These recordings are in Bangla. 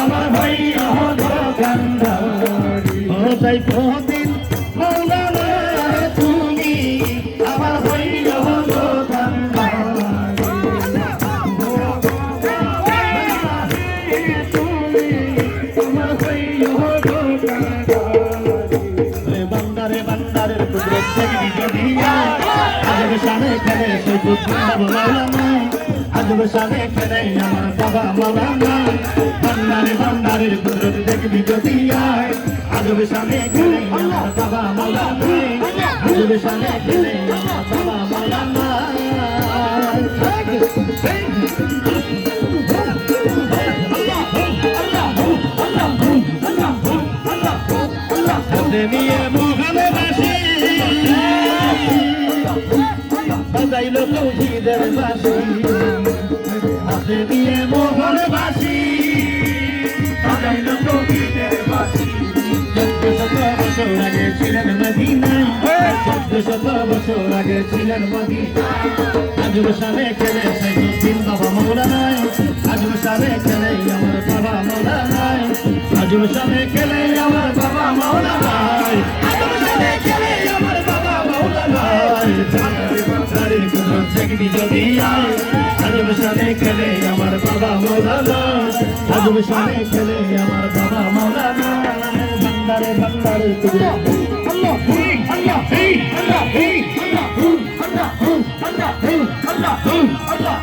আমার ভাই দোকানদারি ও তাই প্রতিদিন মৌলানা তুমি আমার ভাই দোকানদারি বান্দারের কুদরত দেখবি যদি আজব শানে খেলে সেই বুঝলাম মৌলানা আজব শানে খেলে আমার বাবা মৌলানা বান্দারের কুদরত দেখবি যদি আজব শানে খেলে আমার বাবা মৌলানা আজব শানে খেলে আমার বাবা মৌলানা নিয়ে মোহামেবাসী বাজাইল তৌহিদের বাঁশি হাতে নিয়ে মোহনবাসী বাজাইল তৌহিদের বাঁশি 1400 বছর আগে ছিলেন মদিনায় 1400 বছর আগে ছিলেন মদিনায় আজব শানে খেলে সাইফুদ্দিন বাবা মৌলানায় আজব শানে খেলে আমার বাবা মৌলানায় আজব শানে খেলে আমার বাবা মৌলানায় আজব শানে খেলে আমার বাবা মৌলানায় দেখবি যদি আজব শানে খেলে আমার বাবা মৌলানা আজব শানে খেলে আমার বাবা মৌলানা বান্দারে বান্দারে তুই আল্লাহ আল্লাহ আল্লাহ আল্লাহ আল্লাহ আল্লাহ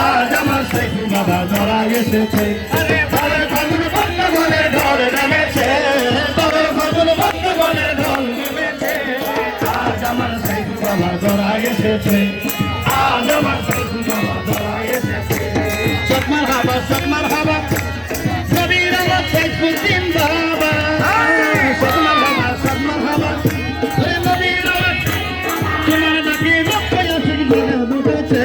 আজ আমার সাইফুল বাবা ধরা এসেছে তবে ফাগুন বন্ধ বলে ঢল নেমেছে তবে ফাগুন বন্ধ বলে ঢল নেমেছে আজ আমার সাইফুল বাবা ধরা এসেছে আজ আমার সাইফুল বাবা ধরা এসেছে সকমার হাবা কবির আমার সাইফুদ্দিন বাবা সকমার হাবা নবীর তোমার নাকি রক্ত আছে দুটেছে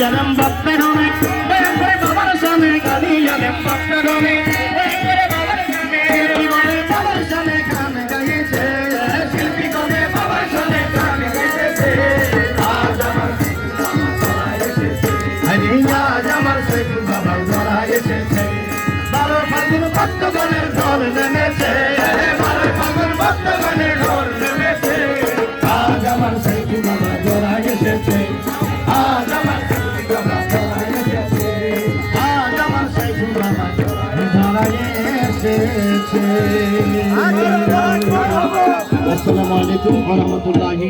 Galim bakterone, babar same galim bakterone, babar same babar same kan gayeche, shilpi kone babar same kan gayeche. Aaj amar Saiful Baba dora esheche, baro fagun bhatto ganer dhol nemeche, baro fagun bhatto ganer dhol nemeche. Aaj amar Saiful Baba dora esheche, aaj amar আসসালামু আলাইকুম ওয়া রাহমাতুল্লাহি